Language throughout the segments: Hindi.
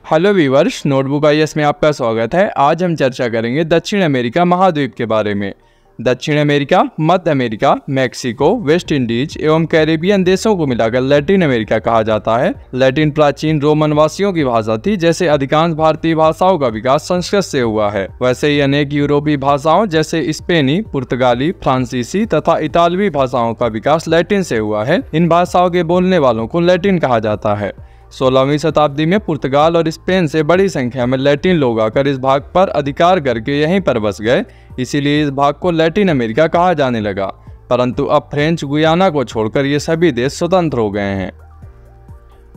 हेलो वीवर्स, नोटबुक आईएएस में आपका स्वागत है। आज हम चर्चा करेंगे दक्षिण अमेरिका महाद्वीप के बारे में। दक्षिण अमेरिका, मध्य अमेरिका, मैक्सिको, वेस्ट इंडीज एवं कैरेबियन देशों को मिलाकर लैटिन अमेरिका कहा जाता है। लैटिन प्राचीन रोमन वासियों की भाषा थी। जैसे अधिकांश भारतीय भाषाओं का विकास संस्कृत से हुआ है, वैसे ही अनेक यूरोपीय भाषाओं जैसे स्पेनी, पुर्तगाली, फ्रांसीसी तथा इतालवी भाषाओं का विकास लैटिन से हुआ है। इन भाषाओं के बोलने वालों को लैटिन कहा जाता है। 16वीं शताब्दी में पुर्तगाल और स्पेन से बड़ी संख्या में लैटिन लोग आकर इस भाग पर अधिकार करके यहीं पर बस गए, इसीलिए इस भाग को लैटिन अमेरिका कहा जाने लगा। परंतु अब फ्रेंच गुयाना को छोड़कर ये सभी देश स्वतंत्र हो गए हैं।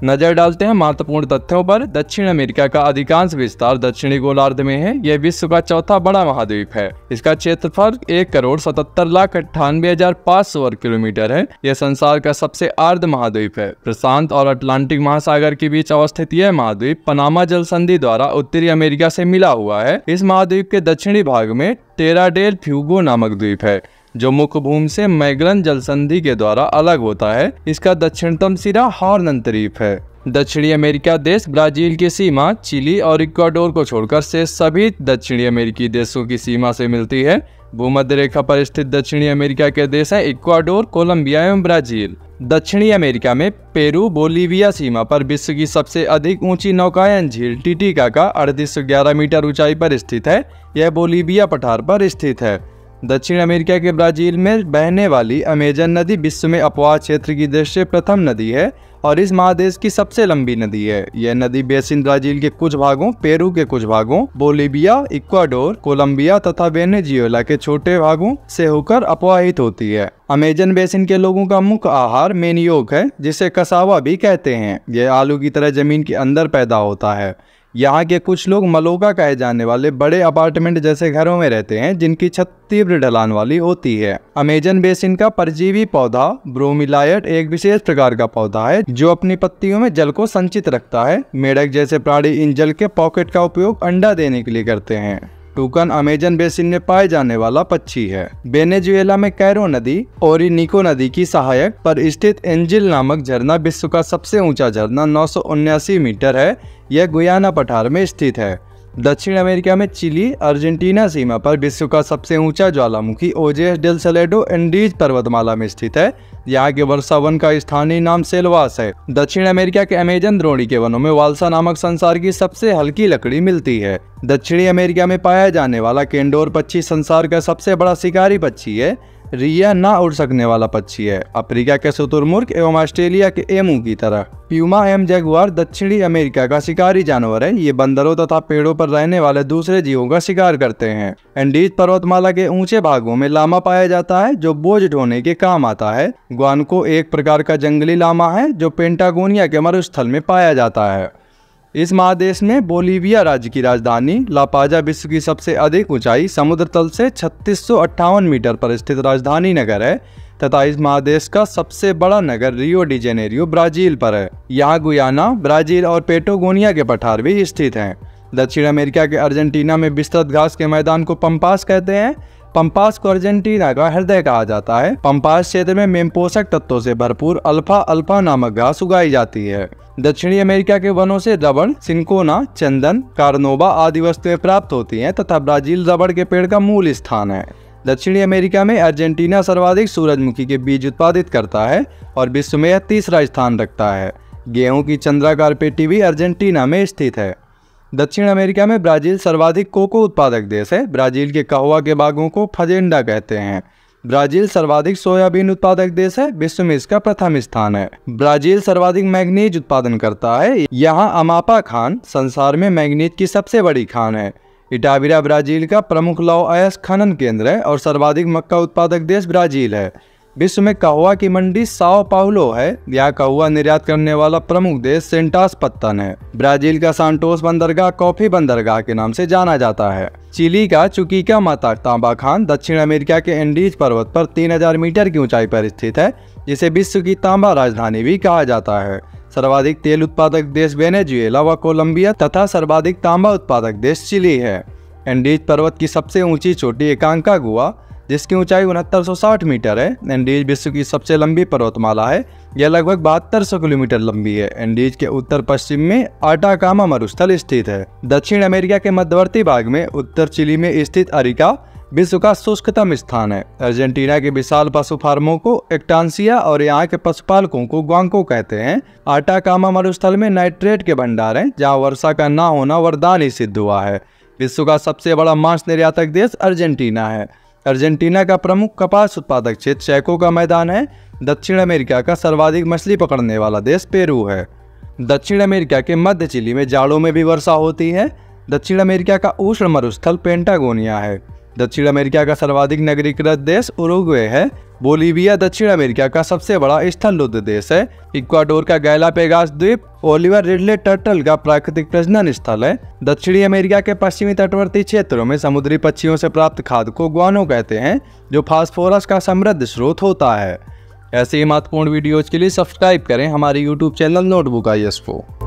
नजर डालते हैं महत्वपूर्ण तथ्यों पर। दक्षिण अमेरिका का अधिकांश विस्तार दक्षिणी गोलार्ध में है। यह विश्व का चौथा बड़ा महाद्वीप है। इसका क्षेत्रफल 1,77,98,500 वर्ग किलोमीटर है। यह संसार का सबसे अर्ध महाद्वीप है। प्रशांत और अटलांटिक महासागर के बीच अवस्थित यह महाद्वीप पनामा जल संधि द्वारा उत्तरी अमेरिका से मिला हुआ है। इस महाद्वीप के दक्षिणी भाग में टेरा डेल फ्यूगो नामक द्वीप है, जो मुख्य भूमि से मैगलन जल संधि के द्वारा अलग होता है। इसका दक्षिणतम सिरा हॉर्न अंतरीप है। दक्षिणी अमेरिका देश ब्राजील की सीमा चिली और इक्वाडोर को छोड़कर से सभी दक्षिणी अमेरिकी देशों की सीमा से मिलती है। भूमध्य रेखा पर स्थित दक्षिणी अमेरिका के देश हैं इक्वाडोर, कोलंबिया एवं ब्राजील। दक्षिणी अमेरिका में पेरू बोलीविया सीमा पर विश्व की सबसे अधिक ऊंची नौकायन झील टिटिकाका 3811 मीटर ऊंचाई पर स्थित है। यह बोलीविया पठार पर स्थित है। दक्षिण अमेरिका के ब्राजील में बहने वाली अमेजन नदी विश्व में अपवाह क्षेत्र की दृष्टि से प्रथम नदी है और इस महादेश की सबसे लंबी नदी है। यह नदी बेसिन ब्राजील के कुछ भागों, पेरू के कुछ भागों, बोलीविया, इक्वाडोर, कोलंबिया तथा वेनेजुएला के छोटे भागों से होकर अपवाहित होती है। अमेजन बेसिन के लोगों का मुख्य आहार मेनियोक है, जिसे कसावा भी कहते हैं। यह आलू की तरह जमीन के अंदर पैदा होता है। यहाँ के कुछ लोग मलोका कहे जाने वाले बड़े अपार्टमेंट जैसे घरों में रहते हैं, जिनकी छत तीव्र ढलान वाली होती है। अमेजन बेसिन का परजीवी पौधा ब्रोमीलायट एक विशेष प्रकार का पौधा है, जो अपनी पत्तियों में जल को संचित रखता है। मेढक जैसे प्राणी इन जल के पॉकेट का उपयोग अंडा देने के लिए करते हैं। टूकन अमेजन बेसिन में पाए जाने वाला पक्षी है। वेनेजुएला में कैरो नदी, ओरिनिको नदी की सहायक पर स्थित एंजिल नामक झरना विश्व का सबसे ऊंचा झरना 979 मीटर है। यह गुयाना पठार में स्थित है। दक्षिण अमेरिका में चिली अर्जेंटीना सीमा पर विश्व का सबसे ऊंचा ज्वालामुखी ओजेस डेल सलेडो एंडीज पर्वतमाला में स्थित है। यहाँ के वर्षा वन का स्थानीय नाम सेल्वास है। दक्षिण अमेरिका के अमेजन द्रोणी के वनों में वाल्सा नामक संसार की सबसे हल्की लकड़ी मिलती है। दक्षिणी अमेरिका में पाया जाने वाला केंडोर पक्षी संसार का सबसे बड़ा शिकारी पक्षी है। रिया ना उड़ सकने वाला पक्षी है। अफ्रीका के शुतुरमुर्ग एवं ऑस्ट्रेलिया के एमू की तरह प्यूमा एम जगुआर दक्षिणी अमेरिका का शिकारी जानवर है। ये बंदरों तथा पेड़ों पर रहने वाले दूसरे जीवों का शिकार करते हैं। एंडीज पर्वतमाला के ऊंचे भागों में लामा पाया जाता है, जो बोझ ढोने के काम आता है। ग्वानको एक प्रकार का जंगली लामा है, जो पेंटागोनिया के मरुस्थल में पाया जाता है। इस महादेश में बोलीविया राज्य की राजधानी लापाजा विश्व की सबसे अधिक ऊंचाई समुद्र तल से 3658 मीटर पर स्थित राजधानी नगर है तथा इस महादेश का सबसे बड़ा नगर रियो डी जेनेरियो ब्राजील पर है। यहाँ गुयाना, ब्राजील और पेटागोनिया के पठार भी स्थित हैं। दक्षिण अमेरिका के अर्जेंटीना में विस्तृत घास के मैदान को पंपास कहते हैं। पंपास को अर्जेंटीना का हृदय कहा जाता है। पंपास क्षेत्र में मेम पोषक तत्वों से भरपूर अल्फा अल्फा नामक घास उगाई जाती है। दक्षिणी अमेरिका के वनों से रबड़, सिंकोना, चंदन, कार्नोबा आदि वस्तुएं प्राप्त होती हैं तथा ब्राजील रबड़ के पेड़ का मूल स्थान है। दक्षिणी अमेरिका में अर्जेंटीना सर्वाधिक सूरजमुखी के बीज उत्पादित करता है और विश्व में यह तीसरा स्थान रखता है। गेहूं की चंद्राकार पेटी भी अर्जेंटीना में स्थित है। दक्षिण अमेरिका में ब्राजील सर्वाधिक कोको उत्पादक देश है। ब्राजील के कहवा के बागों को फजेंडा कहते हैं। ब्राजील सर्वाधिक सोयाबीन उत्पादक देश है। विश्व में इसका प्रथम स्थान है। ब्राजील सर्वाधिक मैग्नीज उत्पादन करता है। यहाँ अमापा खान संसार में मैग्नीज की सबसे बड़ी खान है। इटाबिरा ब्राजील का प्रमुख लौह अयस्क खनन केंद्र है और सर्वाधिक मक्का उत्पादक देश ब्राजील है। विश्व में कहवा की मंडी साओ पाउलो है। यहाँ कहवा निर्यात करने वाला प्रमुख देश सेंटास पत्तन है। ब्राजील का सांटोस बंदरगाह कॉफी बंदरगाह के नाम से जाना जाता है। चिली का चुकीका माता तांबा खान दक्षिण अमेरिका के एंडीज पर्वत पर 3000 मीटर की ऊंचाई पर स्थित है, जिसे विश्व की तांबा राजधानी भी कहा जाता है। सर्वाधिक तेल उत्पादक देश वेनेजुएला व कोलंबिया तथा सर्वाधिक तांबा उत्पादक देश चिली है। एंडीज पर्वत की सबसे ऊंची चोटी एकांकागुआ, जिसकी ऊंचाई 6960 मीटर है। एंडीज विश्व की सबसे लंबी पर्वतमाला है। यह लगभग 7200 किलोमीटर लंबी है। एंडीज के उत्तर पश्चिम में आटाकामा मरुस्थल स्थित है। दक्षिण अमेरिका के मध्यवर्ती भाग में उत्तर चिली में स्थित अरिका विश्व का शुष्कतम स्थान है। अर्जेंटीना के विशाल पशु फार्मों को एक्टांसिया और यहाँ के पशुपालकों को ग्वांको कहते हैं। आटाकामा मरुस्थल में नाइट्रेट के भंडार हैं, जहाँ वर्षा का ना होना वरदान ही सिद्ध हुआ है। विश्व का सबसे बड़ा मांस निर्यातक देश अर्जेंटीना है। अर्जेंटीना का प्रमुख कपास उत्पादक क्षेत्र चैको का मैदान है। दक्षिण अमेरिका का सर्वाधिक मछली पकड़ने वाला देश पेरू है। दक्षिण अमेरिका के मध्य चिली में जाड़ों में भी वर्षा होती है। दक्षिण अमेरिका का उष्ण मरुस्थल पेंटागोनिया है। दक्षिण अमेरिका का सर्वाधिक नगरीकृत देश उरुग्वे है। बोलीविया दक्षिण अमेरिका का सबसे बड़ा स्थलबद्ध देश है। इक्वाडोर का गैलापेगोस द्वीप ओलिवर रिडले टर्टल का प्राकृतिक प्रजनन स्थल है। दक्षिणी अमेरिका के पश्चिमी तटवर्ती क्षेत्रों में समुद्री पक्षियों से प्राप्त खाद्य को ग्वानो कहते हैं, जो फास्फोरस का समृद्ध स्रोत होता है। ऐसे ही महत्वपूर्ण वीडियोज के लिए सब्सक्राइब करें हमारे YouTube चैनल नोटबुक IS को।